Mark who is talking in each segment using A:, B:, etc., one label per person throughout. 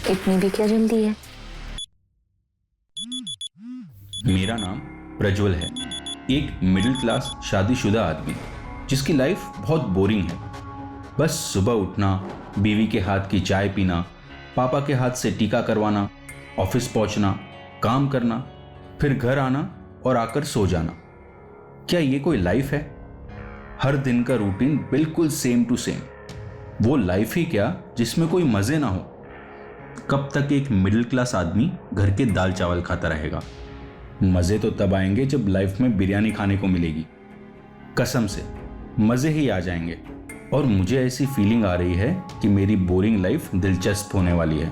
A: इतनी भी क्या जल्दी है?
B: मेरा नाम प्रज्वल है। एक मिडिल क्लास शादीशुदा आदमी जिसकी लाइफ बहुत बोरिंग है। बस सुबह उठना, बीवी के हाथ की चाय पीना, पापा के हाथ से टीका करवाना, ऑफिस पहुंचना, काम करना, फिर घर आना और आकर सो जाना। क्या ये कोई लाइफ है? हर दिन का रूटीन बिल्कुल सेम टू सेम। वो लाइफ ही क्या जिसमें कोई मजे ना हो। कब तक एक मिडिल क्लास आदमी घर के दाल चावल खाता रहेगा? मजे तो तब आएंगे जब लाइफ में बिरयानी खाने को मिलेगी। कसम से मजे ही आ जाएंगे। और मुझे ऐसी फीलिंग आ रही है कि मेरी बोरिंग लाइफ दिलचस्प होने वाली है।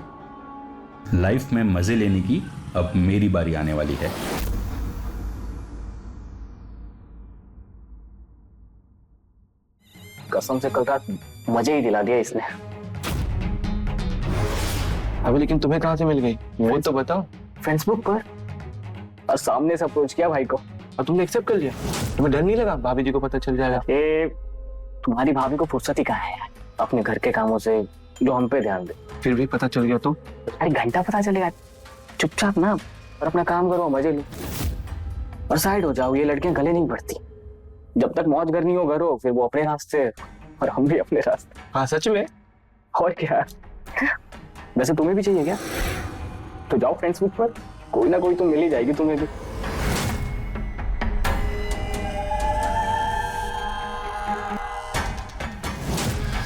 B: लाइफ में मजे लेने की अब मेरी बारी आने वाली है।
C: कसम से कल रात मजे ही दिला दिया इसने।
D: अभी लेकिन तुम्हें कहाँ से मिल गई वो तो बताओ।
C: फेसबुक पर और सामने से अप्रोच किया भाई को।
D: और तुमने एक्सेप्ट कर लिया? तुम्हें डर नहीं लगा भाभी जी को पता चल जाएगा?
C: ये तुम्हारी भाभी को फुर्सत ही कहाँ है यार, अपने घर के कामों से जो हम पे ध्यान दे।
D: फिर भी पता चल गया तो?
C: अरे घंटा पता चलेगा, चुपचाप ना और अपना काम करो, मजे लो और साइड हो जाओ। ये लड़कियां गले नहीं पड़ती। जब तक मौज करनी हो करो, फिर वो अपने रास्ते और हम भी अपने रास्ते।
D: हाँ सच में।
C: और क्या, वैसे तुम्हें भी चाहिए क्या? तो जाओ फेसबुक पर, कोई ना कोई तो मिल ही जाएगी तुम्हें भी।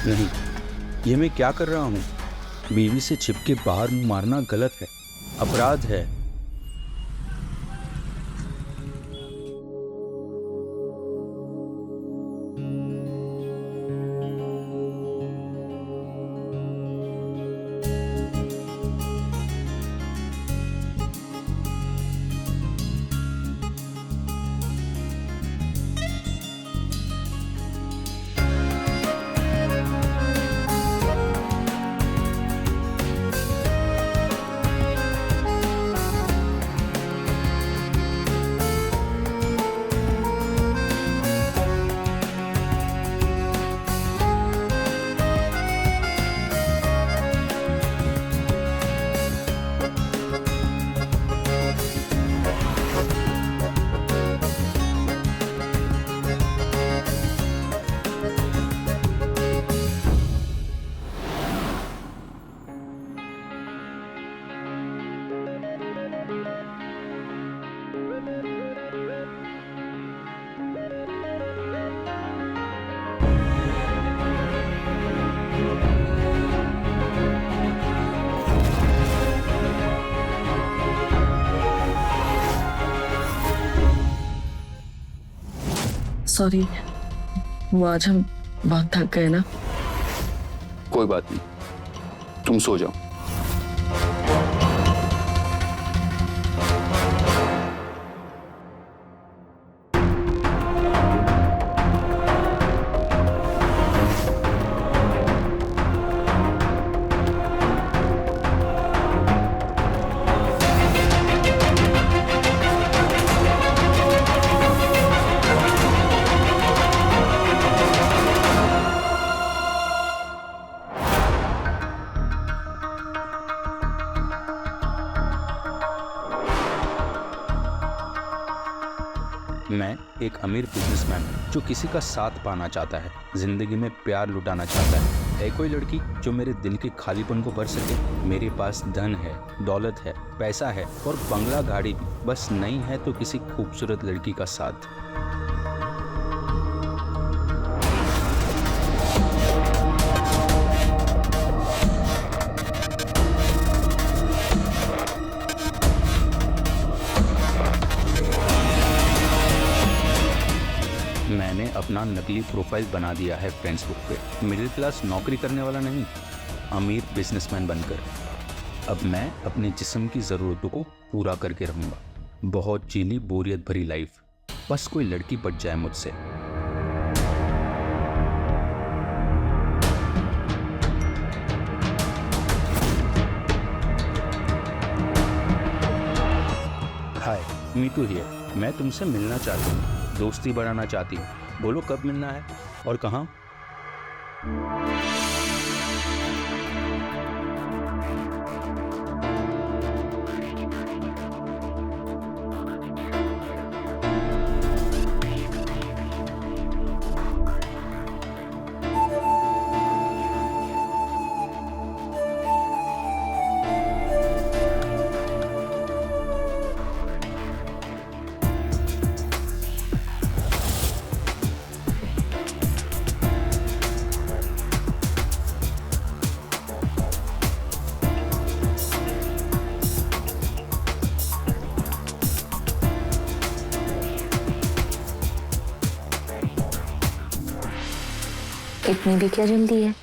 B: नहीं, ये मैं क्या कर रहा हूँ? बीवी से छिप के बाहर मुंह मारना गलत है, अपराध है।
E: सॉरी, वो आज हम बहुत थक गए ना।
F: कोई बात नहीं, तुम सो जाओ।
B: मैं एक अमीर बिजनेसमैन हूँ जो किसी का साथ पाना चाहता है, जिंदगी में प्यार लुटाना चाहता है कोई लड़की जो मेरे दिल के खालीपन को भर सके? मेरे पास धन है, दौलत है, पैसा है और बंगला गाड़ी भी, बस नहीं है तो किसी खूबसूरत लड़की का साथ। मैंने अपना नकली प्रोफाइल बना दिया है फेसबुक पे, मिडिल क्लास नौकरी करने वाला नहीं, अमीर बिजनेसमैन बनकर। अब मैं अपने जिस्म की ज़रूरतों को पूरा करके रहूँगा। बहुत चीली बोरियत भरी लाइफ, बस कोई लड़की पट जाए मुझसे। हाय, मीतू हियर। मैं तुमसे मिलना चाहती हूँ, दोस्ती बढ़ाना चाहती हूँ। बोलो कब मिलना है और कहाँ?
A: इतनी भी क्या जल्दी है?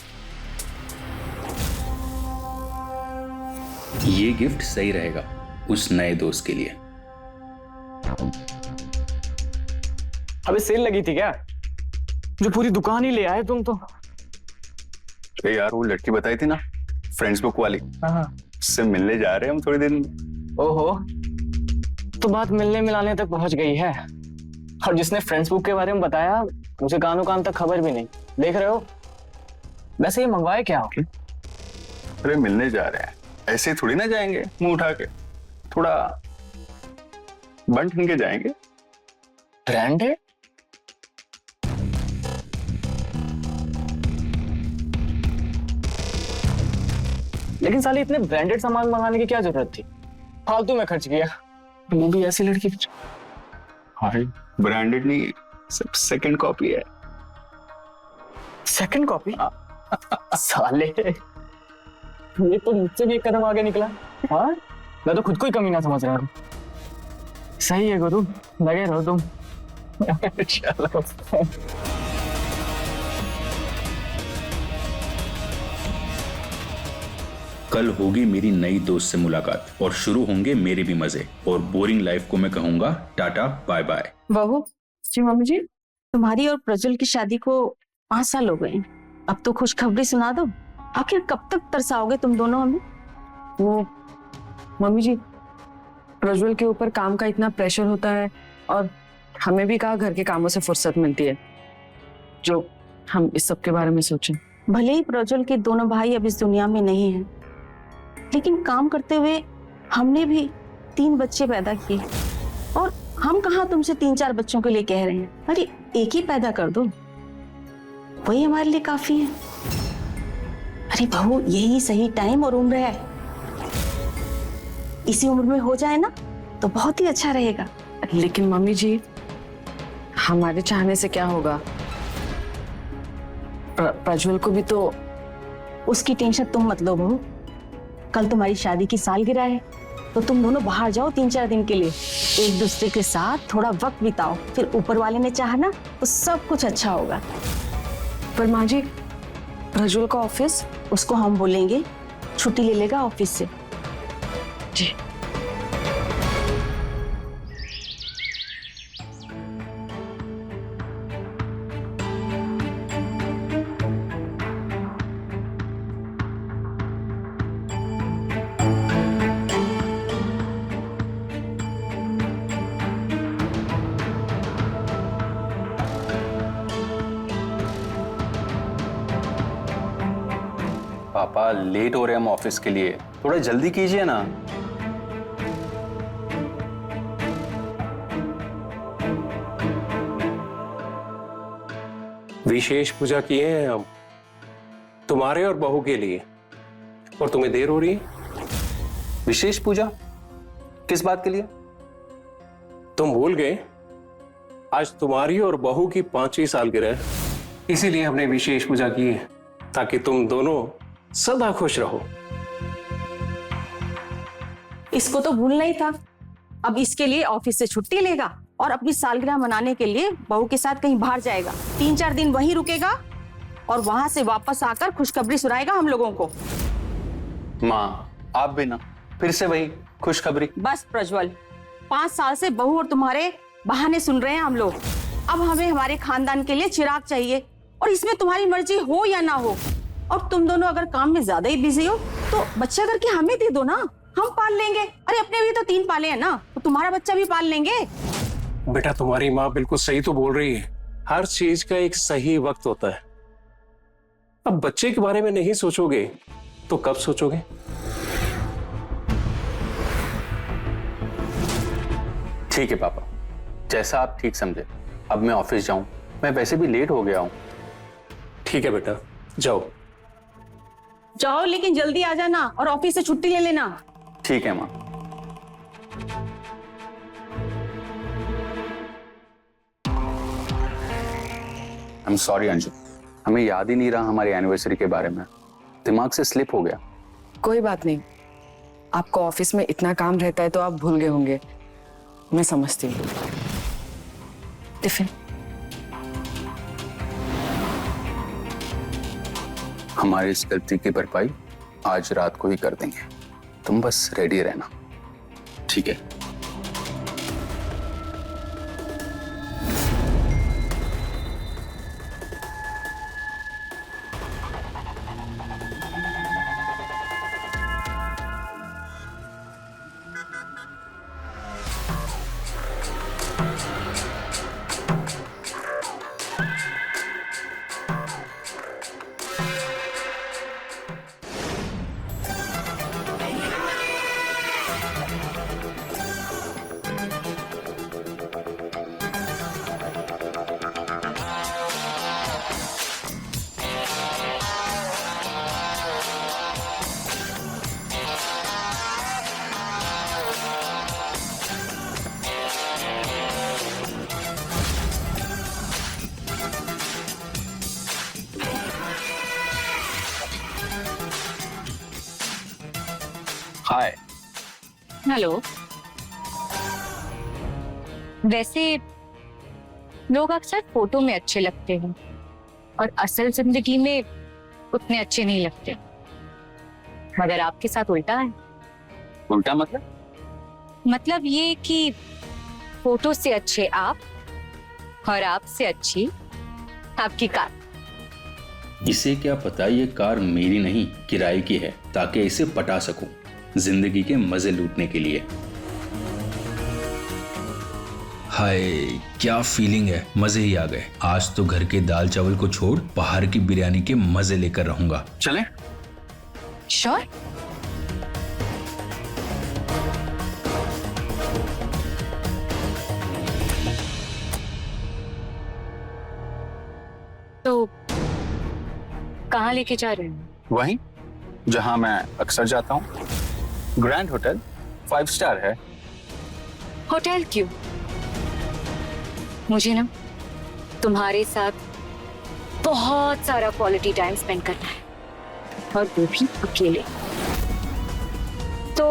B: ये गिफ्ट सही रहेगा उस नए दोस्त के लिए।
C: अबे सेल लगी थी क्या जो पूरी दुकान ही ले आए तुम तो?
F: अरे यार वो लड़की बताई थी ना, फ्रेंड्स बुक वाली,
C: हाँ।
F: उससे मिलने जा रहे हैं हम थोड़ी देर में।
C: ओहो, तो बात मिलने मिलाने तक पहुंच गई है। और जिसने फ्रेंड्स बुक के बारे में बताया मुझे कानों कान तक खबर भी नहीं। देख रहे हो, वैसे ये मंगवाए क्या हो?
F: अरे मिलने जा रहे हैं, ऐसे ही थोड़ी ना जाएंगे मुंह उठा के, थोड़ा बन ठन के जाएंगे।
C: ब्रांडेड? लेकिन साले इतने ब्रांडेड सामान मंगाने की क्या जरूरत थी? फालतू में खर्च किया, वो भी ऐसी लड़की।
F: भाई ब्रांडेड नहीं, सब सेकंड कॉपी है।
C: Second copy? साले ये तो मुझसे भी एक कदम आगे निकला। हाँ, मैं तो खुद को ही कमीना समझ रहा हूँ। सही है गुरु, लगे रहो तुम। चलो।
B: कल होगी मेरी नई दोस्त से मुलाकात और शुरू होंगे मेरे भी मजे, और बोरिंग लाइफ को मैं कहूंगा टाटा बाय बाय।
G: बहू
E: जी मम्मी जी।
G: तुम्हारी और प्रज्वल की शादी को 5 साल हो गए। अब तो खुशखबरी सुना दो। आखिर कब तक तरसाओगे तुम दोनों हमें?
E: वो मम्मी जी, प्रज्वल के ऊपर काम का इतना प्रेशर होता है और हमें भी कहा घर के कामों से फुर्सत मिलती है जो हम इस सब के बारे में सोचें।
G: भले ही प्रज्वल के दोनों भाई अब इस दुनिया में नहीं हैं, लेकिन काम करते हुए हमने भी 3 बच्चे पैदा किए। और हम कहाँ तुमसे 3-4 बच्चों के लिए कह रहे हैं। अरे एक ही पैदा कर दो, वही हमारे लिए काफी है। अरे बहू, यही सही टाइम और उम्र है। इसी उम्र में हो जाए ना तो बहुत ही अच्छा रहेगा।
E: लेकिन मम्मी जी, हमारे चाहने से क्या होगा? प्रज्वल को भी तो।
G: उसकी टेंशन तुम मत लो बहू। कल तुम्हारी शादी की सालगिरह है, तो तुम दोनों बाहर जाओ 3-4 दिन के लिए, एक दूसरे के साथ थोड़ा वक्त बिताओ। फिर ऊपर वाले ने चाहा ना तो सब कुछ अच्छा होगा।
E: पर माँ जी, प्रज्वल का ऑफिस?
G: उसको हम बोलेंगे छुट्टी ले लेगा ऑफिस से।
E: जी।
F: पापा लेट हो रहे हैं हम ऑफिस के लिए, थोड़ा जल्दी कीजिए ना।
H: विशेष पूजा किए हैं हम तुम्हारे और बहू के लिए, और तुम्हें देर हो रही है।
F: विशेष पूजा किस बात के लिए?
H: तुम भूल गए, आज तुम्हारी और बहू की 5वीं सालगिरह है, इसीलिए हमने विशेष पूजा की है, ताकि तुम दोनों सदा खुश रहो।
G: इसको तो भूलना ही था। अब इसके लिए ऑफिस से छुट्टी लेगा और अपनी सालगिरह मनाने के लिए बहू के साथ कहीं बाहर जाएगा। 3-4 दिन वहीं रुकेगा और वहां से वापस आकर खुशखबरी सुनाएगा हम लोगों को।
F: माँ आप भी ना, फिर से वही खुशखबरी।
G: बस प्रज्वल, 5 साल से बहू और तुम्हारे बहाने सुन रहे हैं हम लोग। अब हमें हमारे खानदान के लिए चिराग चाहिए, और इसमें तुम्हारी मर्जी हो या ना हो। और तुम दोनों अगर काम में ज्यादा ही बिजी हो तो बच्चा करके हमें दे दो ना, हम पाल लेंगे। अरे अपने भी तो 3 पाले हैं ना, तो तुम्हारा बच्चा भी पाल लेंगे।
H: बेटा तुम्हारी माँ बिल्कुल सही तो बोल रही है, हर चीज का एक सही वक्त होता है। अब बच्चे के बारे में नहीं सोचोगे तो कब सोचोगे?
F: ठीक है पापा, जैसा आप ठीक समझे। अब मैं ऑफिस जाऊं, मैं वैसे भी लेट हो गया हूं।
H: ठीक है बेटा, जाओ
G: जाओ, लेकिन जल्दी आ जाना और ऑफिस से छुट्टी ले लेना।
F: ठीक है माँ। आई एम सॉरी अंजू, हमें याद ही नहीं रहा हमारी एनिवर्सरी के बारे में, दिमाग से स्लिप हो गया।
E: कोई बात नहीं, आपको ऑफिस में इतना काम रहता है तो आप भूल गए होंगे, मैं समझती हूँ। टिफिन।
F: हमारी इस गलती की भरपाई आज रात को ही कर देंगे। तुम बस रेडी रहना, ठीक है? हाय।
A: हेलो। वैसे लोग अक्सर फोटो में अच्छे लगते हैं और असल जिंदगी में उतने अच्छे नहीं लगते, मगर आपके साथ उल्टा है।
F: उल्टा मतलब?
A: मतलब ये कि फोटो से अच्छे आप और आपसे अच्छी आपकी कार।
B: इसे क्या पता ये कार मेरी नहीं किराए की है, ताकि इसे पटा सकूं जिंदगी के मजे लूटने के लिए। हाय क्या फीलिंग है, मजे ही आ गए। आज तो घर के दाल चावल को छोड़ बाहर की बिरयानी के मजे लेकर रहूंगा।
F: चलें?
A: श्योर। तो कहाँ लेके जा रहे हैं?
F: वहीं जहां मैं अक्सर जाता हूँ, ग्रैंड होटल, 5 स्टार है।
A: होटल क्यों? मुझे ना तुम्हारे साथ बहुत सारा क्वालिटी टाइम स्पेंड करना है, और वो भी अकेले। तो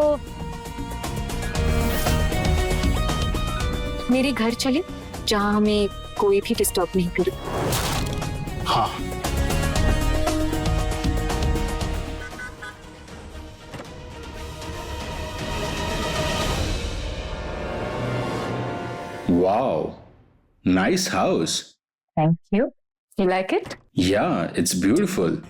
A: मेरे घर चले जहां हमें कोई भी डिस्टर्ब नहीं करे।
F: हाँ।
B: Wow, nice house.
A: Thank you. You like it?
B: Yeah, it's beautiful.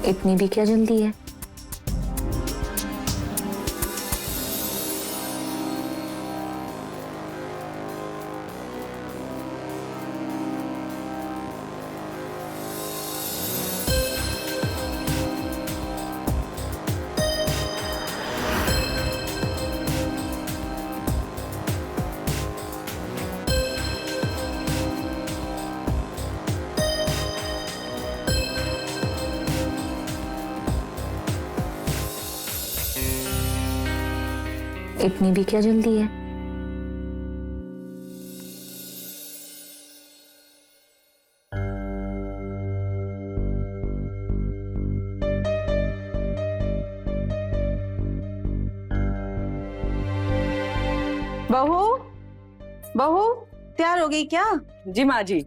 A: इतनी भी क्या जल्दी है? इतनी भी क्या जल्दी है?
G: बहू, बहू तैयार हो गई क्या?
E: जी माँ जी।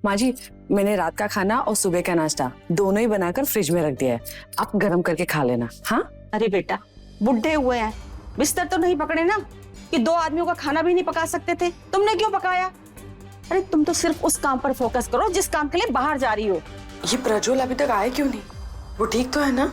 E: माँ जी, मैंने रात का खाना और सुबह का नाश्ता दोनों ही बनाकर फ्रिज में रख दिया है, आप गर्म करके खा लेना। हाँ?
G: अरे बेटा, बुढ़े हुए हैं, बिस्तर तो नहीं पकड़े ना कि 2 आदमियों का खाना भी नहीं पका सकते थे? तुमने क्यों पकाया? अरे तुम तो सिर्फ उस काम पर फोकस करो जिस काम के लिए बाहर जा रही हो।
E: ये प्रज्वल अभी तक आए क्यों नहीं? वो ठीक तो है ना?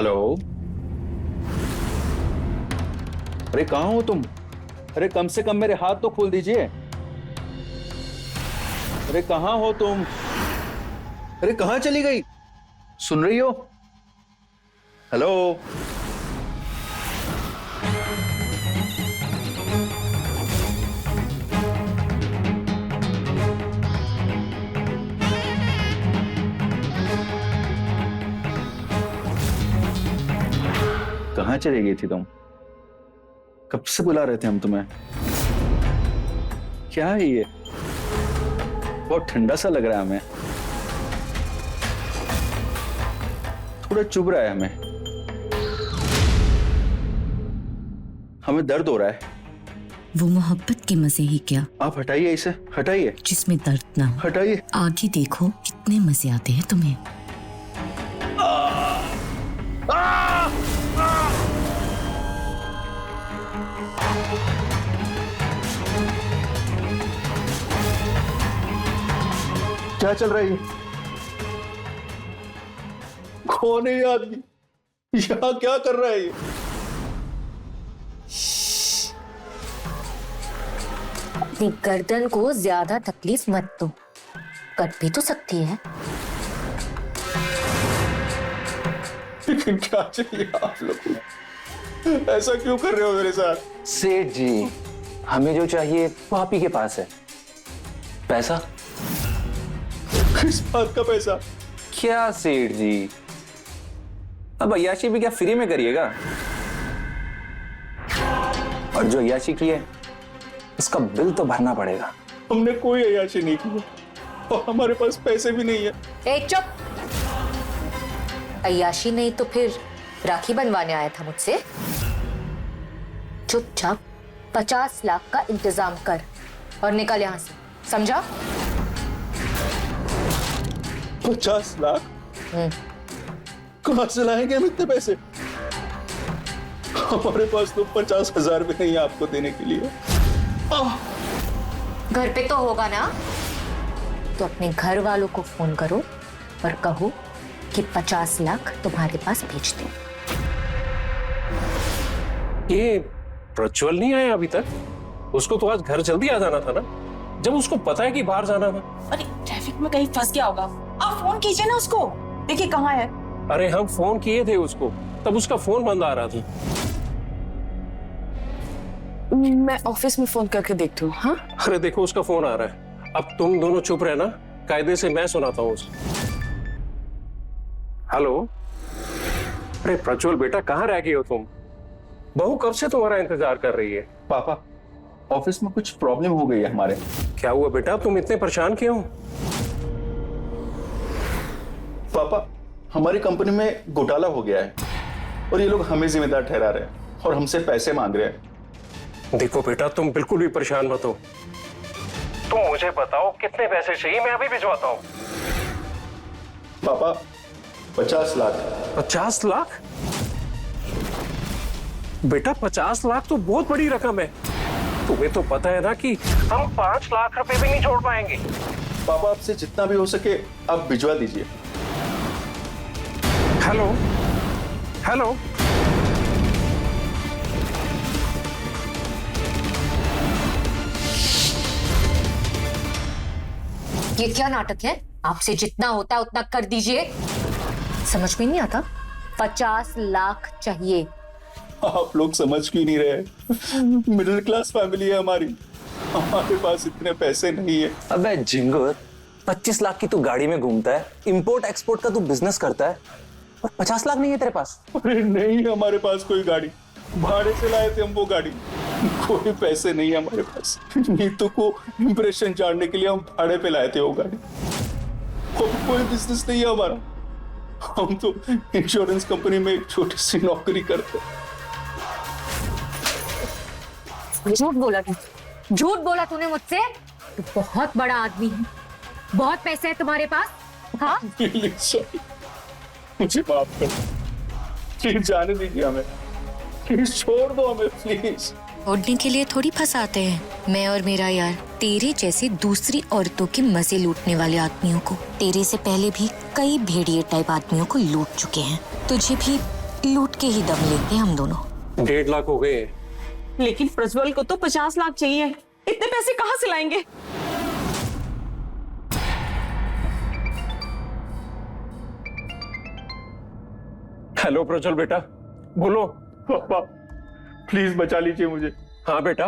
B: हेलो, अरे कहाँ हो तुम? अरे कम से कम मेरे हाथ तो खोल दीजिए। अरे कहाँ हो तुम? अरे कहाँ चली गई? सुन रही हो? हेलो, कहाँ चली गई थी तुम? कब से बुला रहे थे हम तुम्हें। क्या है ये? बहुत ठंडा सा लग रहा है हमें, थोड़ा चुभ रहा है हमें दर्द हो रहा है।
I: वो मोहब्बत के मजे ही क्या,
B: आप हटाइए इसे, हटाइए,
I: जिसमें दर्द ना हो।
B: हटाइए।
I: आगे देखो कितने मजे आते हैं तुम्हें।
B: क्या चल रहा है ये? कौन है ये आदमी? यहाँ क्या कर रहा है ये?
A: अपनी गर्दन को ज्यादा तकलीफ मत दो, कट भी तो सकती है।
F: लेकिन क्या चाहिए आप लोगों को? ऐसा क्यों कर रहे हो मेरे साथ?
C: सेठ जी, हमें जो चाहिए वो आप ही के पास है। पैसा?
F: किस बात का पैसा?
C: क्या सेठ जी, अब अय्याशी भी क्या फ्री में करिएगा? और जो अय्याशी की है उसका बिल तो भरना पड़ेगा।
F: हमने कोई अय्याशी नहीं की और हमारे पास पैसे भी नहीं है।
A: ए चुप! अय्याशी नहीं तो फिर राखी बनवाने आया था मुझसे? चुपचाप 50 लाख का इंतजाम कर और निकल यहां से, समझा?
F: 50 लाख? कहां से लाएंगे हम इतने पैसे? हमारे पास तो 50,000 भी नहीं है आपको देने के लिए।
A: घर पे तो होगा ना, तो अपने घर वालों को फोन करो और कहो कि 50 लाख तुम्हारे पास भेज दे।
H: ये प्रज्वल नहीं आया अभी तक? उसको तो आज घर जल्दी आ जाना था ना, जब उसको पता है कि बाहर जाना था।
G: अरे ट्रैफिक में कहीं फंस गया होगा, आप फोन कीजिए ना उसको, देखिए कहाँ है।
H: अरे हम फोन किए थे उसको, तब उसका फोन बंद आ रहा था।
E: मैं ऑफिस में फोन करके देखती हूँ। हाँ,
H: अरे देखो उसका फोन आ रहा है। अब तुम दोनों चुप रहना, कायदे से मैं सुनाता हूँ उसे। हेलो, अरे प्रज्वल बेटा कहाँ रह गए हो तुम? बहू कब से तुम्हारा इंतजार कर रही है।
F: पापा, ऑफिस में कुछ प्रॉब्लम हो गई है हमारे।
H: क्या हुआ बेटा, तुम इतने परेशान क्यों?
F: पापा, हमारी कंपनी में घोटाला हो गया है और ये लोग हमें जिम्मेदार ठहरा रहे हैं और हमसे पैसे मांग रहे हैं।
H: देखो बेटा, तुम बिल्कुल भी परेशान मत हो, तुम मुझे बताओ कितने पैसे चाहिए, मैं अभी भिजवाता हूँ।
F: पापा, 50 लाख।
H: 50 लाख? बेटा 50 लाख तो बहुत बड़ी रकम है। तुम्हें तो पता है ना कि हम 5 लाख रुपए भी नहीं छोड़ पाएंगे।
F: पापा, आपसे जितना भी हो सके आप भिजवा दीजिए।
H: हेलो हेलो,
A: ये क्या नाटक है? आपसे जितना होता है उतना कर दीजिए। समझ में नहीं आता? 50 लाख चाहिए।
F: आप लोग समझ क्यों नहीं रहे? मिडिल क्लास फैमिली है हमारी, हमारे पास इतने पैसे नहीं है।
C: अबे झिंगुर, 25 लाख की तू गाड़ी में घूमता है, इंपोर्ट एक्सपोर्ट का तू बिजनेस करता है और 50 लाख नहीं है तेरे पास?
F: अरे नहीं है हमारे पास कोई गाड़ी, भाड़े से लाए थे हम वो गाड़ी। कोई पैसे नहीं है हमारे पास। नीतू को इंप्रेशन जानने के लिए हम भाड़े पे लाए थे वो गाड़ी। और कोई बिजनेस नहीं है हमारा, हम तो इंश्योरेंस कंपनी में एक छोटी सी नौकरी करते।
A: झूठ बोला तू, झूठ बोला तूने मुझसे। तू बहुत बड़ा आदमी है, बहुत पैसे है तुम्हारे पास। हाँ,
F: मुझे माफ कर, प्लीज जाने दीजिए हमें, प्लीज छोड़ दो हमें प्लीज।
I: छोड़ने के लिए थोड़ी फंसाते हैं। मैं और मेरा यार तेरे जैसे दूसरी औरतों के मजे लूटने वाले आदमियों को, तेरे से पहले भी कई भेड़िए टाइप आदमियों को लूट चुके हैं। तुझे भी लूट के ही दम लेते हैं हम दोनों।
H: 1.5 लाख हो गए।
G: लेकिन प्रज्वल को तो 50 लाख चाहिए, इतने पैसे कहाँ से लाएंगे?
H: हेलो प्रज्वल बेटा, बोलो।
F: पापा प्लीज बचा लीजिए मुझे।
H: हाँ बेटा,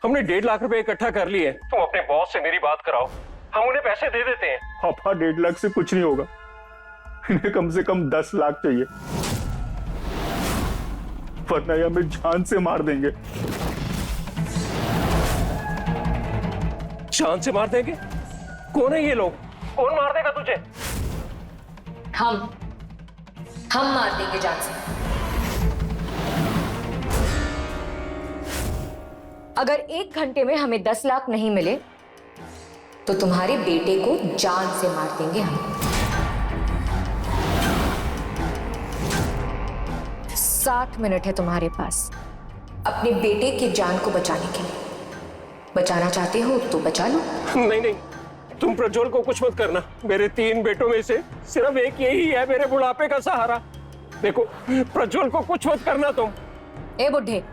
H: हमने 1.5 लाख रुपए इकट्ठा कर लिए। तुम अपने बॉस से मेरी बात कराओ, हम उन्हें पैसे दे देते हैं।
F: पापा 1.5 लाख से कुछ नहीं होगा, इन्हें कम से कम 10 लाख चाहिए, वरना ये हमें जान से मार देंगे।
H: जान से मार देंगे? कौन है ये लोग? कौन मार देगा तुझे?
I: हम मार देंगे जान से। अगर 1 घंटे में हमें 10 लाख नहीं मिले तो तुम्हारे बेटे को जान से मार देंगे हम। 60 मिनट है तुम्हारे पास अपने बेटे की जान को बचाने के लिए। बचाना चाहते हो तो बचा लो।
H: नहीं नहीं, तुम प्रज्वल को कुछ मत करना। मेरे 3 बेटों में से सिर्फ एक यही है मेरे बुढ़ापे का सहारा। देखो, प्रज्वल को कुछ मत करना तुम।
I: ए बुढ़े,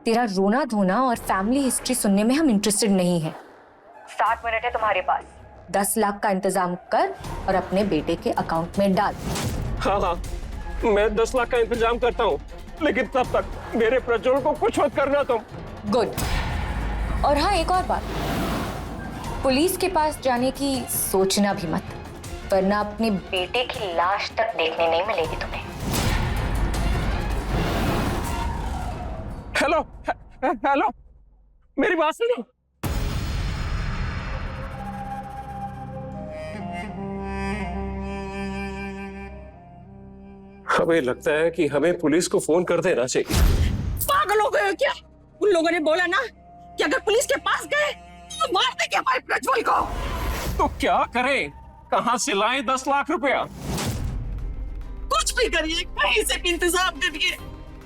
I: तेरा रोना धोना और फैमिली हिस्ट्री सुनने में हम इंटरेस्टेड नहीं है। 60 मिनट है तुम्हारे पास, 10 लाख का इंतजाम कर और अपने बेटे के अकाउंट में डाल।
H: हाँ हाँ, मैं 10 लाख का इंतजाम करता हूँ, लेकिन तब तक मेरे प्रज्वल को कुछ मत करना तुम।
I: गुड। और हाँ, एक और बात, पुलिस के पास जाने की सोचना भी मत, वरना अपने बेटे की लाश तक देखने नहीं मिलेगी तुम्हें।
H: हेलो हेलो, मेरी बात सुनो। हमें लगता है कि हमें पुलिस को फोन कर देना चाहिए।
G: पागल हो गए हो क्या? उन लोगों ने बोला ना कि अगर पुलिस के पास गए तो मार देंगे हमारे प्रज्वल को।
H: तो क्या करें? कहां से लाएं 10 लाख रुपया?
G: कुछ भी करिए, कहीं से भी इंतजाम करिए।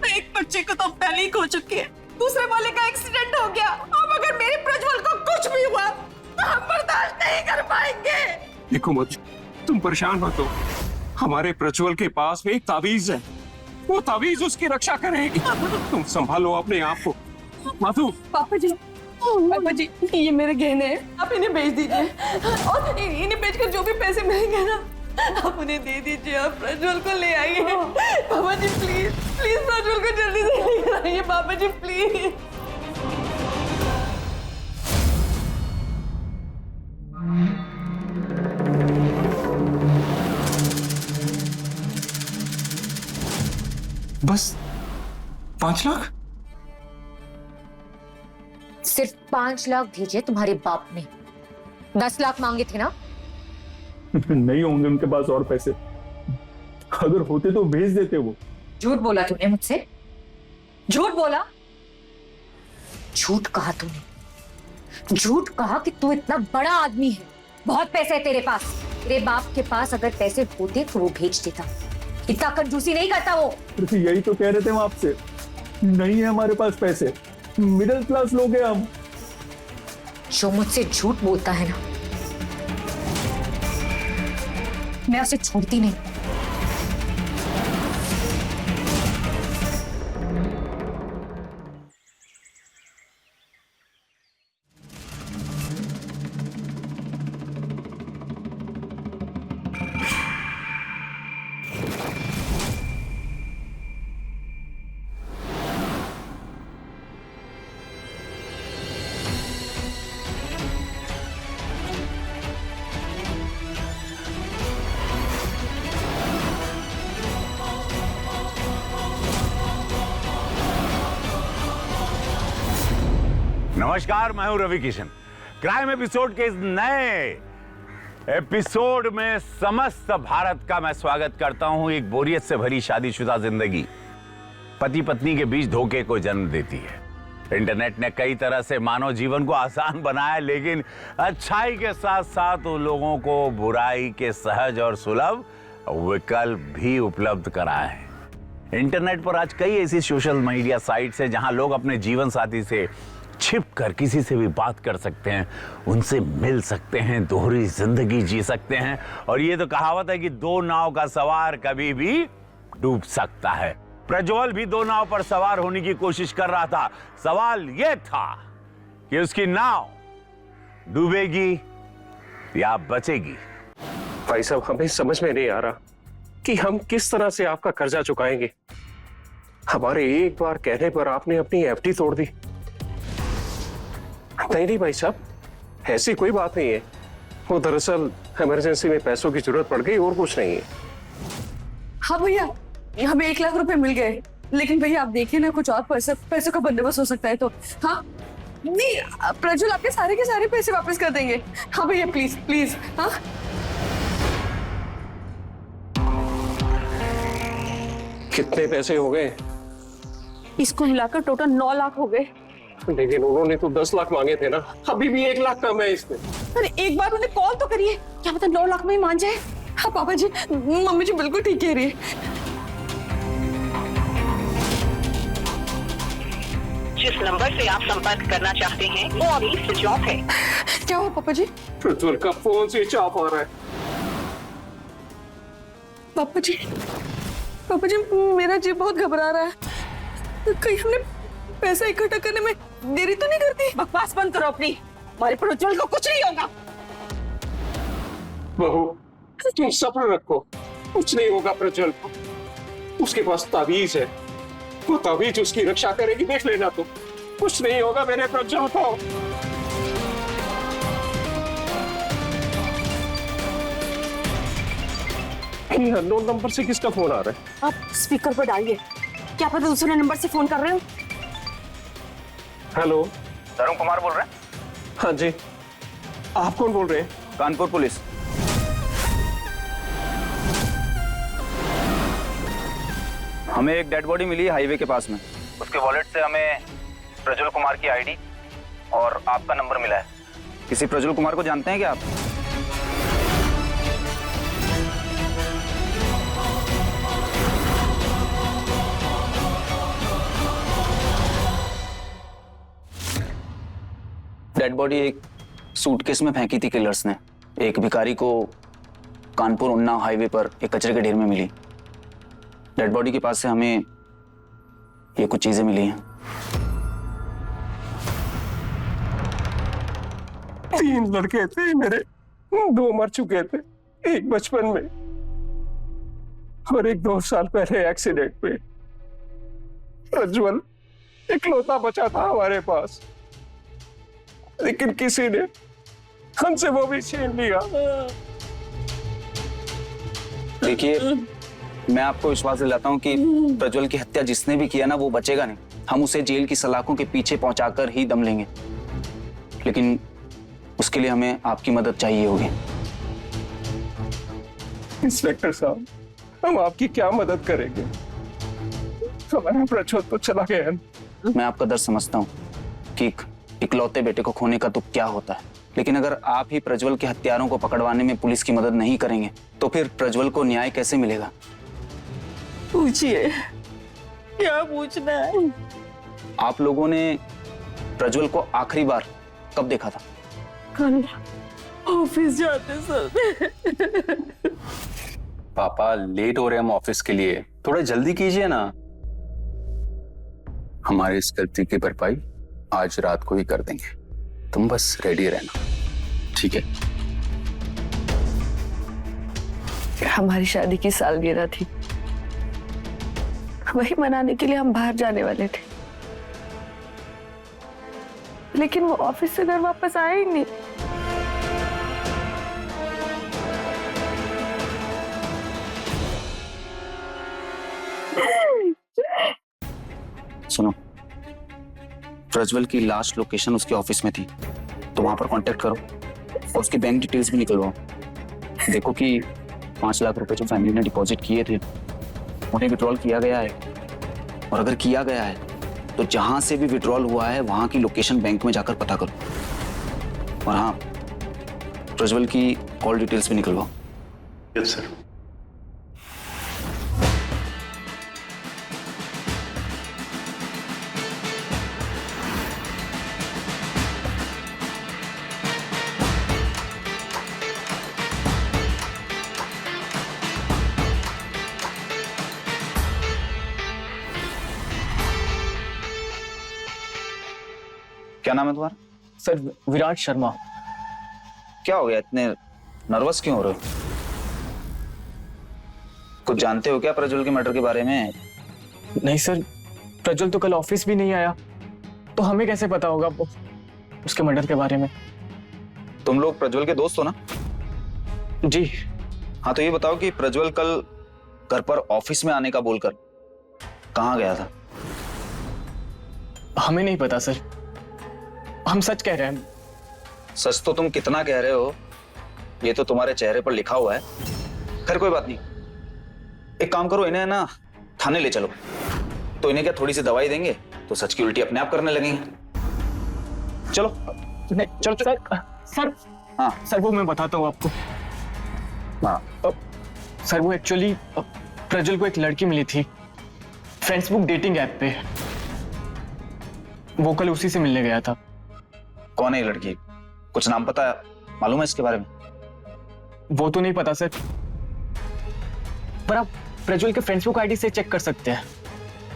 G: एक बच्चे को तो पहले ही खो चुके हैं, दूसरे वाले का एक्सीडेंट हो गया। अब अगर मेरे प्रज्वल को कुछ भी हुआ तो हम बर्दाश्त नहीं कर पाएंगे।
H: देखो मत, तुम परेशान मत हो। हमारे प्रज्वल के पास में एक ताबीज है, वो ताबीज उसकी रक्षा करेगी। तुम संभालो अपने आप को। माधु।
E: पापा जी, ये मेरे गहने हैं, आप इन्हें बेच दीजिए और इन्हें बेचकर जो भी पैसे मिलेंगे ना आप उन्हें दे दीजिए। आप प्रज्वल को ले आइए। पापा जी प्लीज प्लीज प्रज्वल को जल्दी से लेकर आइए। पापा जी प्लीज।
D: बस 5 लाख?
I: सिर्फ 5 लाख भेजे तुम्हारे बाप ने। 10 लाख मांगे थे ना?
F: नहीं होंगे उनके पास और पैसे, अगर होते तो भेज देते वो।
I: झूठ बोला तूने मुझसे, झूठ बोला। झूठ कहा तूने, झूठ कहा कि तू इतना बड़ा आदमी है, बहुत पैसे है तेरे पास। तेरे बाप के पास अगर पैसे होते तो वो भेज देता, इतना कंजूसी नहीं करता वो।
F: यही तो कह रहे थे हम आपसे, नहीं है हमारे पास पैसे, मिडिल क्लास लोग हैं हम।
I: जो मुझसे झूठ बोलता है ना, मैं उसे छोड़ती नहीं।
J: नमस्कार, मैं हूं रवि किशन। क्राइम एपिसोड के इस नए एपिसोड में समस्त भारत का मैं स्वागत करता हूं। एक बोरियत से भरी शादीशुदा जिंदगी पति पत्नी के बीच धोखे को जन्म देती है। इंटरनेट ने कई तरह से मानव जीवन को आसान बनाया, लेकिन अच्छाई के साथ साथ उन लोगों को बुराई के सहज और सुलभ विकल्प भी उपलब्ध कराए हैं। इंटरनेट पर आज कई ऐसी सोशल मीडिया साइट्स हैं जहां लोग अपने जीवन साथी से छिप कर किसी से भी बात कर सकते हैं, उनसे मिल सकते हैं, दोहरी जिंदगी जी सकते हैं। और ये तो कहावत है कि 2 नाव का सवार कभी भी डूब सकता है। प्रज्वल भी दो नाव पर सवार होने की कोशिश कर रहा था। सवाल यह था कि उसकी नाव डूबेगी या बचेगी।
H: भाई साहब, हमें समझ में नहीं आ रहा कि हम किस तरह से आपका कर्जा चुकाएंगे। हमारे एक बार कहने पर आपने अपनी एफडी तोड़ दी। नहीं भाई साहब, ऐसी कोई बात नहीं है। वो दरअसल इमरजेंसी में पैसों की जरूरत पड़ गई और कुछ नहीं है।
E: हाँ भैया, हमें 1 लाख रुपए मिल गए, लेकिन भैया आप देखिए ना, कुछ और पैसों का बंदोबस्त हो सकता है तो। हाँ नहीं, प्रज्वल आपके सारे के सारे पैसे वापस कर देंगे। हाँ भैया, प्लीज प्लीज। हाँ
H: कितने पैसे हो गए?
G: इसको मिलाकर टोटल 9 लाख हो गए।
H: लेकिन उन्होंने तो 10 लाख मांगे थे ना, अभी भी 1 लाख कम है इसमें।
G: अरे एक बार उन्हें कॉल तो करिए, क्या पता 9 लाख में ही मान जाए।
E: हाँ पापा जी, मम्मी जी बिल्कुल ठीक कह रही है।
K: जिस नंबर से आप संपर्क करना चाहते हैं वो अभी स्विच ऑफ है।
E: क्या हुआ पापा जी?
H: प्रज्वल का फोन स्विच ऑफ हो रहा है।
E: पापा जी मेरा जी बहुत घबरा रहा है। कहीं हमने पैसा इकट्ठा करने में देरी तो नहीं करती?
G: बकवास बंद करो अपनी, हमारे प्रज्वल को कुछ नहीं होगा।
H: बहू, तुम सब्र रखो, कुछ नहीं होगा प्रज्वल को। उसके पास ताबीज है, वो ताबीज उसकी रक्षा करेगी, देख लेना तुम। कुछ नहीं होगा मेरे प्रज्वल को। अननोन नंबर से किसका फोन आ रहा है?
G: आप स्पीकर पर डालिए, क्या पता दूसरे नंबर से फोन कर रहे हो।
H: हेलो,
L: तरुण कुमार बोल रहे हैं?
H: हाँ जी, आप कौन बोल रहे हैं?
L: कानपुर पुलिस। हमें एक डेड बॉडी मिली है हाईवे के पास में। उसके वॉलेट से हमें प्रज्वल कुमार की आईडी और आपका नंबर मिला है। किसी प्रज्वल कुमार को जानते हैं क्या आप? डेड बॉडी एक सूटकेस में फेंकी थी किलर्स ने। एक भिखारी को कानपुर उन्नाव हाईवे पर एक कचरे के ढेर में मिली। डेड बॉडी के पास से हमें ये कुछ चीजें मिली हैं।
H: 3 लड़के थे मेरे, 2 मर चुके थे, एक बचपन में और एक 2 साल पहले एक्सीडेंट में। प्रज्वल इकलौता बचा था हमारे पास, लेकिन किसी ने हमसे वो भी छीन लिया।
L: देखिए, मैं आपको विश्वास दिलाता हूं कि प्रज्वल की हत्या जिसने भी किया ना, वो बचेगा नहीं। हम उसे जेल की सलाखों के पीछे पहुंचाकर ही दम लेंगे, लेकिन उसके लिए हमें आपकी मदद चाहिए होगी।
H: इंस्पेक्टर साहब, हम आपकी क्या मदद करेंगे? हमारा प्रज्वल तो चला गया है।
L: मैं आपका दर्द समझता हूँ कि इकलौते बेटे को खोने का दुख क्या होता है, लेकिन अगर आप ही प्रज्वल के हत्यारों को पकड़वाने में पुलिस की मदद नहीं करेंगे तो फिर प्रज्वल को न्याय कैसे मिलेगा?
G: पूछिए, क्या पूछना है?
L: आप लोगों ने प्रज्वल को आखिरी बार कब देखा था?
G: कल ऑफिस जाते समय।
B: पापा लेट हो रहे हैं हम ऑफिस के लिए, थोड़ा जल्दी कीजिए ना। हमारी इस गलती की भरपाई आज रात को ही कर देंगे, तुम बस रेडी रहना, ठीक है?
E: हमारी शादी की सालगिरह थी, वही मनाने के लिए हम बाहर जाने वाले थे, लेकिन वो ऑफिस से घर वापस आए ही नहीं।
L: सुनो, प्रज्वल की लास्ट लोकेशन उसके ऑफिस में थी, तो वहां पर कांटेक्ट करो और उसकी बैंक डिटेल्स भी निकलवाओ। देखो कि 5 लाख रुपए जो फैमिली ने डिपॉजिट किए थे उन्हें विड्रॉल किया गया है, और अगर किया गया है तो जहां से भी विड्रॉल हुआ है वहां की लोकेशन बैंक में जाकर पता करो। और हाँ, प्रज्वल की कॉल डिटेल्स भी निकलवाओ।
B: Yes sir.
L: क्या नाम है तुम्हारा?
C: सर विराट शर्मा।
L: क्या हो गया, इतने नर्वस क्यों हो रहे हो? कुछ जानते हो क्या प्रज्वल के मर्डर के बारे में?
C: नहीं सर, प्रज्वल तो कल ऑफिस भी नहीं आया, तो हमें कैसे पता होगा उसके मर्डर के बारे में?
L: तुम लोग प्रज्वल के दोस्त हो ना?
C: जी।
L: हाँ, तो ये बताओ कि प्रज्वल कल घर पर ऑफिस में आने का बोलकर कहाँ गया था?
C: हमें नहीं पता सर, हम सच कह रहे हैं।
L: सच तो तुम कितना कह रहे हो ये तो तुम्हारे चेहरे पर लिखा हुआ है। खैर कोई बात नहीं, एक काम करो, इन्हें ना थाने ले चलो, तो इन्हें क्या थोड़ी सी दवाई देंगे तो सच की उल्टी अपने आप करने लगेंगे। चलो
C: नहीं चलो सर। सर
L: हाँ
C: सर, वो मैं बताता हूँ आपको।
L: हाँ
C: सर वो एक्चुअली प्रज्वल को एक लड़की मिली थी फेसबुक डेटिंग ऐप पे, वो कल उसी से मिलने गया था।
L: कौन है ये लड़की? कुछ नाम पता है, मालूम है इसके बारे में?
C: वो तो नहीं पता सर, पर आप प्रज्वल के फेसबुक आईडी से चेक कर सकते हैं,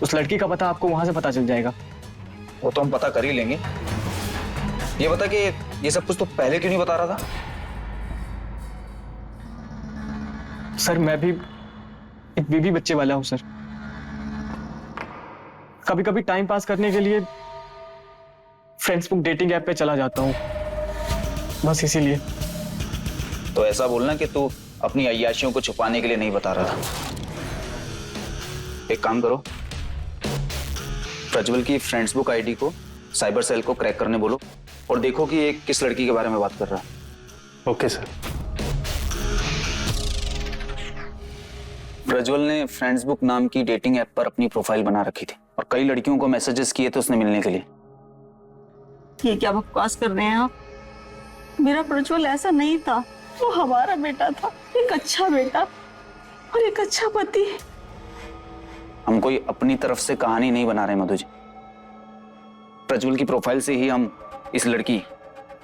C: उस लड़की का पता आपको वहां से पता चल जाएगा।
L: वो तो हम पता कर ही लेंगे। ये बता कि ये सब कुछ तो पहले क्यों नहीं बता रहा था?
C: सर मैं भी एक बीवी बच्चे वाला हूं सर, कभी कभी टाइम पास करने के लिए फेसबुक डेटिंग ऐप पे चला जाता हूं, बस इसीलिए।
L: तो ऐसा बोलना कि तू अपनी अय्याशियों को छुपाने के लिए नहीं बता रहा था। एक काम करो, प्रज्वल की फेसबुक आईडी को साइबर सेल को क्रैक करने बोलो और देखो कि ये किस लड़की के बारे में बात कर रहा है।
D: Okay sir.
L: प्रज्वल ने फेसबुक नाम की डेटिंग ऐप पर अपनी प्रोफाइल बना रखी थी और कई लड़कियों को मैसेजेस किए थे उसने मिलने के लिए।
G: ये क्या बकवास कर रहे हैं आप? मेरा प्रज्वल ऐसा नहीं था, वो हमारा बेटा था, एक अच्छा बेटा और एक अच्छा पति।
L: हम कोई अपनी तरफ से कहानी नहीं बना रहे मधु जी, प्रज्वल की प्रोफाइल से ही हम इस लड़की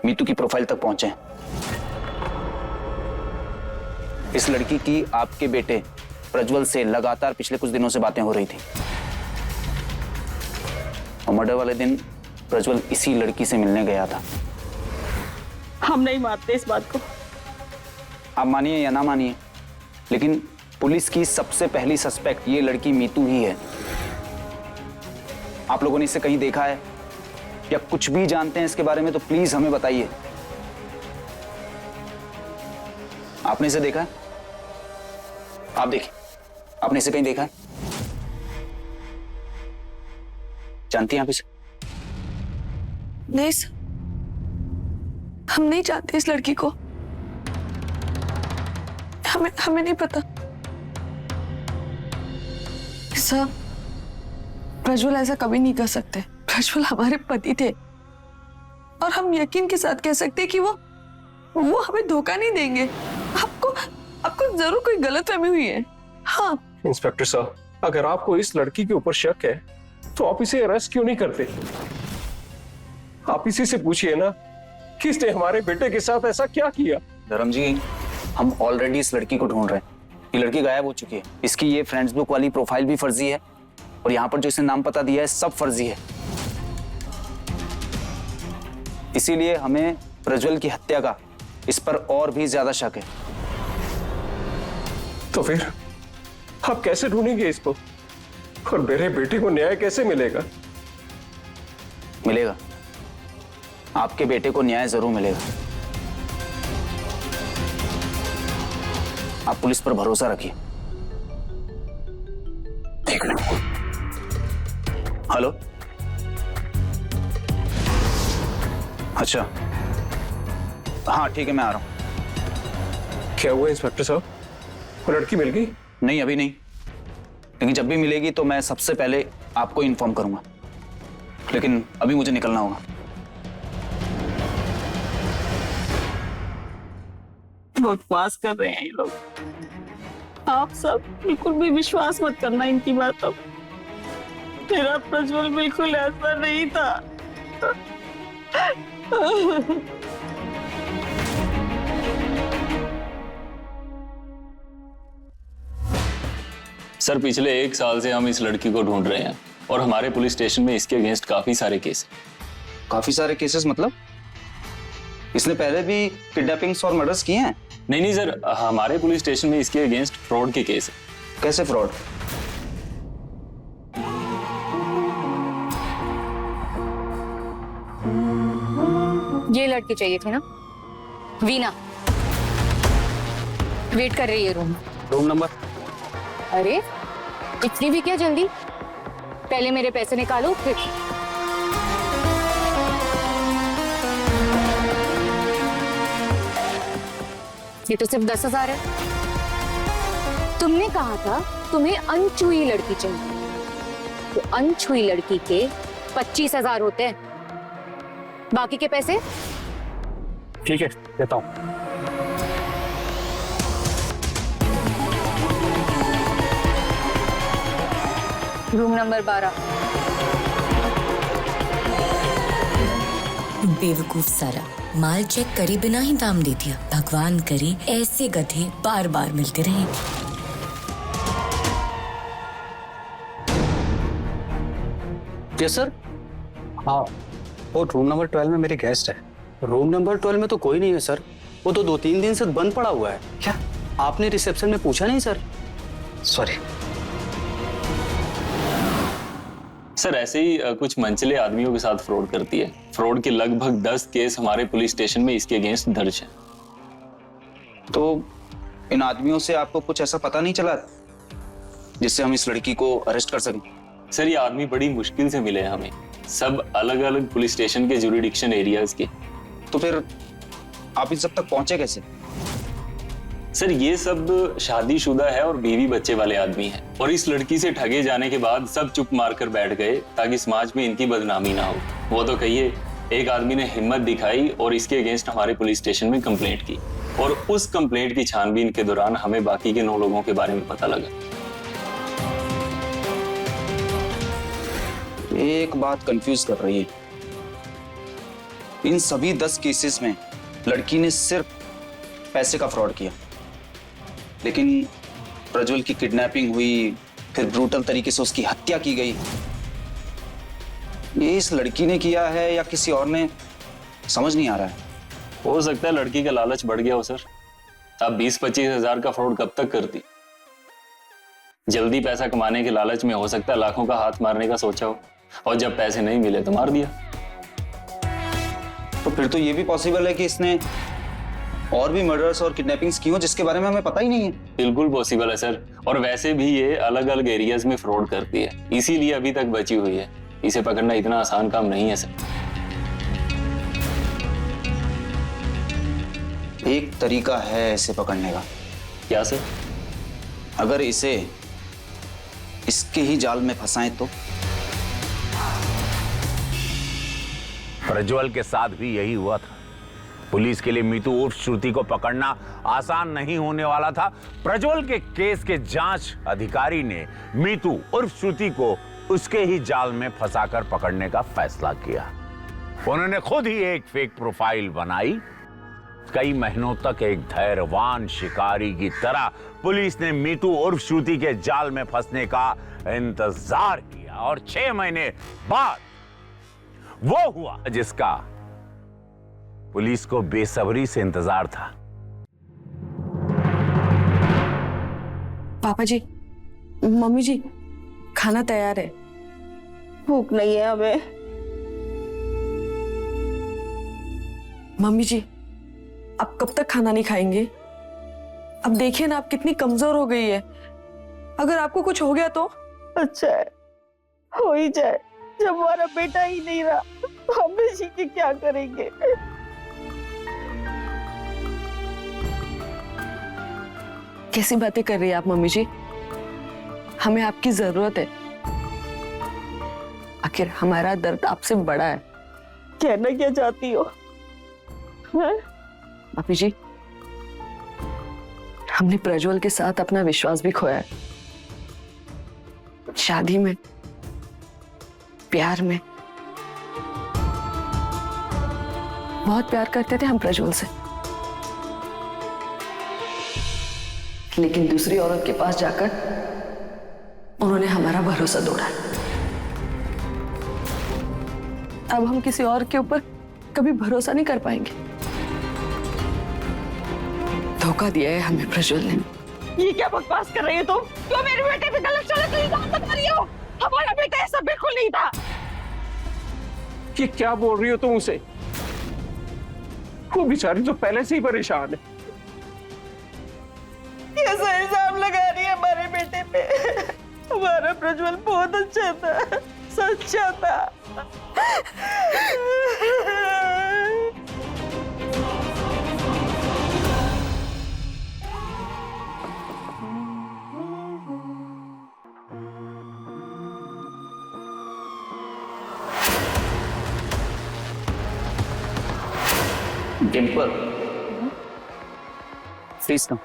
L: मीतू की प्रोफाइल तक पहुंचे। इस लड़की की आपके बेटे प्रज्वल से लगातार पिछले कुछ दिनों से बातें हो रही थी और मर्डर वाले दिन प्रज्वल इसी लड़की से मिलने गया था।
G: हम नहीं मानते इस बात को।
L: आप मानिए या ना मानिए, लेकिन पुलिस की सबसे पहली सस्पेक्ट ये लड़की मीतू ही है। आप लोगों ने इसे कहीं देखा है या कुछ भी जानते हैं इसके बारे में तो प्लीज हमें बताइए। आपने इसे देखा है? आप देखिए, आपने इसे कहीं देखा है? जानती हैं आप इसे?
E: नहीं सर, हम नहीं जानते इस लड़की को, हमें नहीं पता सर। प्रज्वल ऐसा कभी नहीं कर सकते, प्रज्वल हमारे पति थे और हम यकीन के साथ कह सकते कि वो हमें धोखा नहीं देंगे। आपको जरूर कोई गलतफहमी हुई है। हाँ
H: इंस्पेक्टर साहब, अगर आपको इस लड़की के ऊपर शक है तो आप इसे अरेस्ट क्यों नहीं करते? आप इसी से पूछिए ना, किसने हमारे बेटे के साथ ऐसा क्या किया?
L: धर्म जी, हम ऑलरेडी इस लड़की को ढूंढ रहे हैं। ये लड़की गायब हो चुकी है, इसकी ये फेसबुक वाली प्रोफाइल भी फर्जी है और यहाँ पर जो इसने नाम पता दिया है सब फर्जी है। इसीलिए हमें प्रज्वल की हत्या का इस पर और भी ज्यादा शक है।
H: तो फिर आप कैसे ढूंढेंगे इसको और मेरे बेटे को न्याय कैसे मिलेगा?
L: मिलेगा, आपके बेटे को न्याय जरूर मिलेगा। आप पुलिस पर भरोसा रखिए। एक मिनट। हेलो, अच्छा हाँ ठीक है, मैं आ रहा हूं।
H: क्या हुआ इंस्पेक्टर साहब, वो लड़की मिल गई?
L: नहीं अभी नहीं, लेकिन जब भी मिलेगी तो मैं सबसे पहले आपको इन्फॉर्म करूंगा, लेकिन अभी मुझे निकलना होगा।
G: बकवास कर रहे हैं ये लोग। आप सब बिल्कुल भी विश्वास मत करना इनकी बातों। मेरा प्रज्वल बिल्कुल ऐसा नहीं था।
M: सर पिछले 1 साल से हम इस लड़की को ढूंढ रहे हैं और हमारे पुलिस स्टेशन में इसके अगेंस्ट काफी सारे केस हैं।
L: काफी सारे केसेस मतलब? इसने पहले भी किडनैपिंग्स और मर्डर्स किए हैं?
C: नहीं सर, हमारे पुलिस स्टेशन में इसके अगेंस्ट फ्रॉड के केस है।
L: कैसे फ्रॉड?
A: ये लड़की चाहिए थी ना, वीना। वेट कर रही है रूम
C: नंबर।
A: अरे इतनी भी क्या जल्दी, पहले मेरे पैसे निकालो फिर। ये तो सिर्फ 10,000 है। तुमने कहा था तुम्हें अनछुई लड़की चाहिए, तो अनछुई लड़की के 25,000 होते हैं, बाकी के पैसे
C: ठीक है, देता हूँ।
A: Room number 12।
I: बेवकूफ सारा, माल चेक करे बिना ही दाम दे दिया। भगवान करे ऐसे गधे बार बार मिलते रहे।
L: Yes sir. हाँ, वो रूम नंबर 12 में मेरे गेस्ट है। रूम नंबर 12 में तो कोई नहीं है सर, वो तो 2-3 दिन से बंद पड़ा हुआ है। क्या आपने रिसेप्शन में पूछा नहीं सर? सॉरी
C: सर, ऐसे ही कुछ मनचले आदमियों के साथ फ्रॉड करती है। फ्रॉड के लगभग 10 केस हमारे पुलिस स्टेशन में इसके अगेंस्ट दर्ज हैं।
L: तो इन आदमियों से आपको कुछ ऐसा पता नहीं चला जिससे हम इस लड़की को अरेस्ट कर सकें?
C: सर, ये आदमी बड़ी मुश्किल से मिले हैं हमें, सब अलग अलग पुलिस स्टेशन के जुरिडिक्शन एरियाज के।
L: तो फिर आप इन सब तक पहुंचे कैसे?
C: सर, ये सब शादीशुदा है और बीवी बच्चे वाले आदमी हैं, और इस लड़की से ठगे जाने के बाद सब चुप मारकर बैठ गए ताकि समाज में इनकी बदनामी ना हो। वो तो कहिए, एक आदमी ने हिम्मत दिखाई और इसके अगेंस्ट हमारे पुलिस स्टेशन में कंप्लेंट की, और उस कंप्लेंट की छानबीन के दौरान हमें बाकी के 9 लोगों के बारे में पता लगा।
L: एक बात कंफ्यूज कर रही है, इन सभी 10 केसेस में लड़की ने सिर्फ पैसे का फ्रॉड किया, लेकिन प्रज्वल की किडनैपिंग हुई, फिर ब्रूटल तरीके से उसकी हत्या की गई। ये इस लड़की ने किया है या किसी और ने, समझ नहीं आ रहा है।
C: हो सकता है लड़की का लालच बढ़ गया हो सर। अब 20-25 हजार का फ्रॉड कब तक करती? जल्दी पैसा कमाने के लालच में हो सकता है लाखों का हाथ मारने का सोचा हो, और जब पैसे नहीं मिले तो मार दिया।
L: तो फिर तो ये भी पॉसिबल है कि इसने और भी मर्डर्स और किडनैपिंग्स की हो जिसके बारे में हमें पता ही नहीं है।
C: बिल्कुल पॉसिबल है सर, और वैसे भी ये अलग अलग एरियाज में फ्रॉड करती है, इसीलिए अभी तक बची हुई है। इसे पकड़ना इतना आसान काम नहीं है सर।
L: एक तरीका है इसे पकड़ने का।
C: क्या सर?
L: अगर इसे इसके ही जाल में फंसाएं तो?
J: प्रज्वल के साथ भी यही हुआ था। पुलिस के लिए मीतू उर्फ श्रुति को पकड़ना आसान नहीं होने वाला था। प्रज्वल के केस के जांच अधिकारी ने मीतू उर्फ श्रुति को उसके ही जाल में फंसाकर पकड़ने का फैसला किया। उन्होंने खुद ही एक फेक प्रोफाइल बनाई। कई महीनों तक एक धैर्यवान शिकारी की तरह पुलिस ने मीतू उर्फ श्रुति के जाल में फंसने का इंतजार किया, और 6 महीने बाद वो हुआ जिसका पुलिस को बेसब्री से इंतजार था।
E: पापा जी, मम्मी जी, खाना तैयार है।
G: भूख नहीं है हमें।
E: मम्मी जी, आप कब तक खाना नहीं खाएंगे? अब देखिए ना, आप कितनी कमजोर हो गई है। अगर आपको कुछ हो गया तो?
G: अच्छा है, हो ही जाए। जब हमारा बेटा ही नहीं रहा तो हम जी के क्या करेंगे?
E: कैसी बातें कर रही है आप मम्मी जी? हमें आपकी जरूरत है। आखिर हमारा दर्द आपसे बड़ा है।
G: कहना क्या चाहती हो?
E: पापी जी, हमने प्रज्वल के साथ अपना विश्वास भी खोया है। शादी में, प्यार में बहुत प्यार करते थे हम प्रज्वल से, लेकिन दूसरी औरत के पास जाकर उन्होंने हमारा भरोसा तोड़ा। अब हम किसी और के ऊपर कभी भरोसा नहीं कर पाएंगे। धोखा दिया है हमें प्रज्वल ने।
G: ये क्या बकवास कर रही हो तुम? क्यों मेरे बेटे पे गलत चलत इल्जाम बता रही हो? हमारा बेटा ऐसा बिल्कुल नहीं था।
H: ये क्या बोल रही हो तुम उसे? वो बेचारी तो पहले से ही परेशान है।
G: कैसा इल्जाम लगा रही है हमारे बेटे पे? हमारा प्रज्वल बहुत अच्छा था, सच्चा था।
L: Dimple, please come.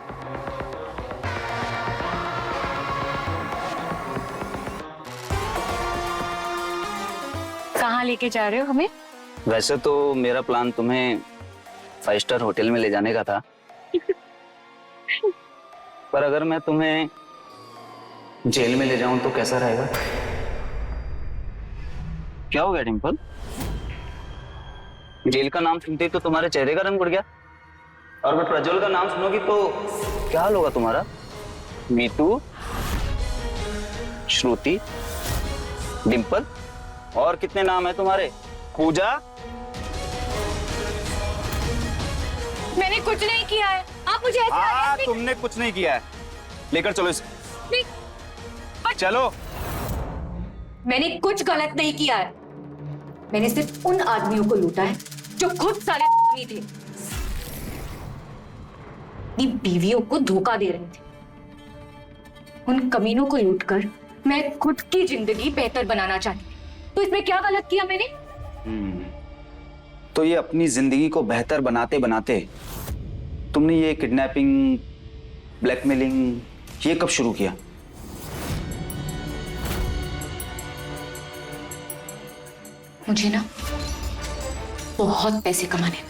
A: कहाँ लेके जा रहे हो हमें?
L: वैसे तो मेरा प्लान तुम्हें 5 स्टार होटल में ले जाने का था, पर अगर मैं तुम्हें जेल में ले जाऊं तो कैसा रहेगा? क्या हो गया डिम्पल? जेल का नाम सुनते ही तो तुम्हारे चेहरे का रंग उड़ गया, और मैं प्रज्वल का नाम सुनोगी तो क्या हाल होगा तुम्हारा? मीतू, श्रुति, डिम्पल, और कितने नाम है तुम्हारे? पूजा।
A: मैंने कुछ नहीं किया है, आप मुझे ऐसे
L: तुमने कुछ नहीं किया है। लेकर चलो इसे।
A: नहीं।
L: चलो।
I: मैंने कुछ गलत नहीं किया है। मैंने सिर्फ उन आदमियों को लूटा है जो खुद साले नहीं थे, अपनी बीवियों को धोखा दे रहे थे। उन कमीनों को लूटकर मैं खुद की जिंदगी बेहतर बनाना चाहती थी। तो इसमें क्या गलत किया मैंने?
L: तो ये अपनी जिंदगी को बेहतर बनाते बनाते तुमने ये किडनैपिंग, ब्लैकमेलिंग ये कब शुरू किया?
I: मुझे ना बहुत पैसे कमाने हैं।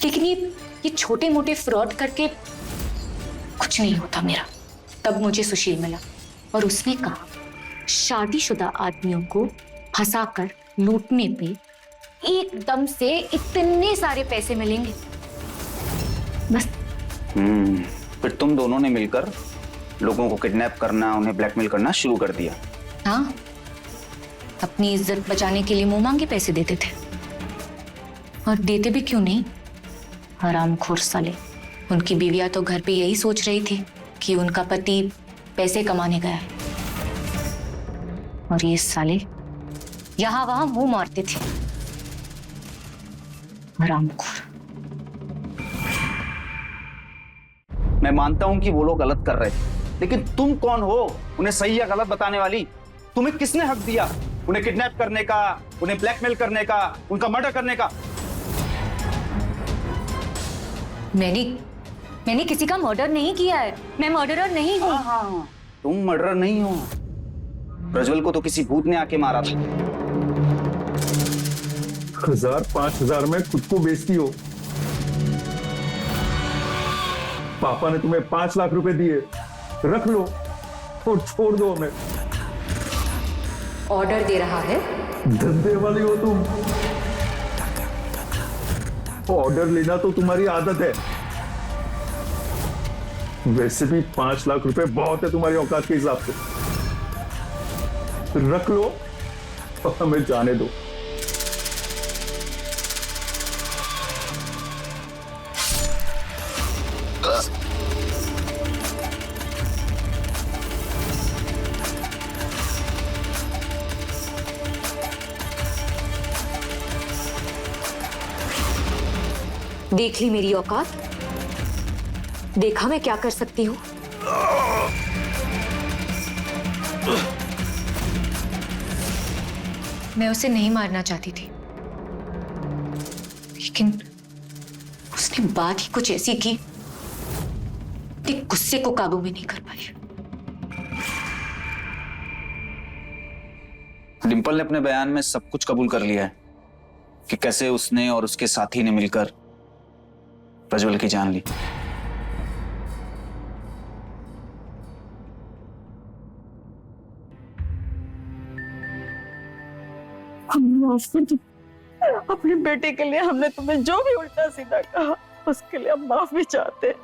I: लेकिन ये छोटे मोटे फ्रॉड करके कुछ नहीं होता मेरा। तब मुझे सुशील मिला और उसने कहा शादीशुदा आदमियों को फंसाकर लूटने पे एकदम से इतने सारे पैसे मिलेंगे। बस।
L: फिर तुम दोनों ने मिलकर लोगों को किडनैप करना, उन्हें ब्लैकमेल करना शुरू कर दिया।
I: हाँ, अपनी इज्जत बचाने के लिए मुंह मांगे पैसे देते थे, और देते भी क्यों नहीं? हरामखोर साले। उनकी बीवियां तो घर पे यही सोच रही थी कि उनका पति पैसे कमाने गया है, और ये साले यहां वहां मुंह मारते थे। हरामखोर।
L: मैं मानता हूं कि वो लोग गलत कर रहे थे, लेकिन तुम कौन हो उन्हें सही या गलत बताने वाली? तुम्हें किसने हक दिया उन्हें किडनैप करने का, उन्हें ब्लैकमेल करने का, उनका मर्डर करने का?
I: मैंने किसी का मर्डर नहीं किया है। मैं मर्डरर नहीं हूँ।
L: हाँ, तुम मर्डरर नहीं हो। प्रज्वल को तो किसी भूत ने आके मारा था।
F: 1000-5000 में खुद को बेचती हो। पापा ने तुम्हें 5 लाख रुपए दिए, रख लो और छोड़ दो हमें।
I: ऑर्डर दे रहा है?
F: धंधे वाली हो तुम। ऑर्डर लेना तो तुम्हारी आदत है। वैसे भी 5 लाख रुपए बहुत है तुम्हारी औकात के हिसाब से। रख लो और हमें जाने दो।
I: देख ली मेरी औकात? देखा मैं क्या कर सकती हूँ? मैं उसे नहीं मारना चाहती थी, लेकिन उसने बात ही कुछ ऐसी की कि गुस्से को काबू में नहीं कर पाई।
L: डिंपल ने अपने बयान में सब कुछ कबूल कर लिया है कि कैसे उसने और उसके साथी ने मिलकर प्रज्वल की जान ली।
E: माफ कर दो। अपने बेटे के लिए हमने तुम्हें जो भी उल्टा सीधा कहा उसके लिए हम माफी चाहते हैं।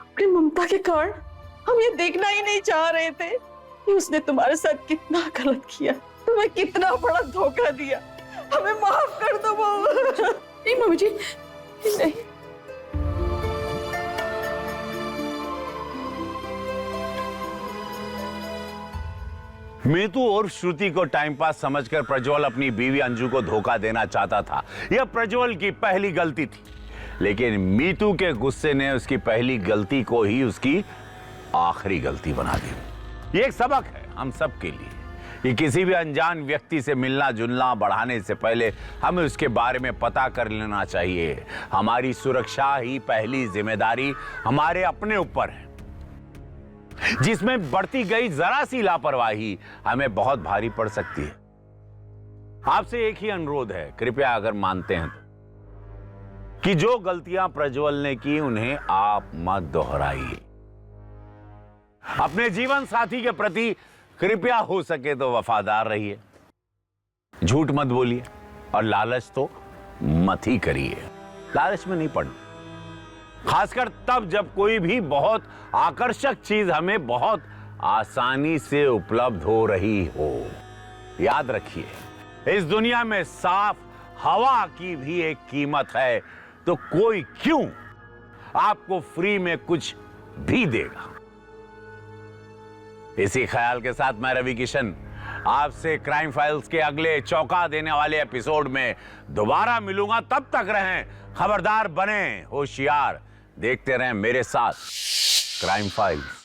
E: अपनी ममता के कारण हम ये देखना ही नहीं चाह रहे थे कि उसने तुम्हारे साथ कितना गलत किया, तुम्हें कितना बड़ा धोखा दिया। हमें माफ कर दो बहू। नहीं मम्मी जी, नहीं।
J: मीतू और श्रुति को टाइम पास समझकर प्रज्वल अपनी बीवी अंजू को धोखा देना चाहता था। यह प्रज्वल की पहली गलती थी, लेकिन मीतू के गुस्से ने उसकी पहली गलती को ही उसकी आखिरी गलती बना दी। ये एक सबक है हम सब के लिए कि किसी भी अनजान व्यक्ति से मिलना जुलना बढ़ाने से पहले हमें उसके बारे में पता कर लेना चाहिए। हमारी सुरक्षा ही पहली जिम्मेदारी हमारे अपने ऊपर है, जिसमें बढ़ती गई जरा सी लापरवाही हमें बहुत भारी पड़ सकती है। आपसे एक ही अनुरोध है, कृपया अगर मानते हैं तो, कि जो गलतियां प्रज्वल ने की उन्हें आप मत दोहराइए। अपने जीवन साथी के प्रति कृपया हो सके तो वफादार रहिए, झूठ मत बोलिए और लालच तो मत ही करिए। लालच में नहीं पड़ना, खासकर तब जब कोई भी बहुत आकर्षक चीज हमें बहुत आसानी से उपलब्ध हो रही हो। याद रखिए, इस दुनिया में साफ हवा की भी एक कीमत है, तो कोई क्यों आपको फ्री में कुछ भी देगा। इसी ख्याल के साथ मैं रवि किशन आपसे क्राइम फाइल्स के अगले चौंका देने वाले एपिसोड में दोबारा मिलूंगा। तब तक रहें खबरदार, बने होशियार, देखते रहें मेरे साथ क्राइम फाइल्स।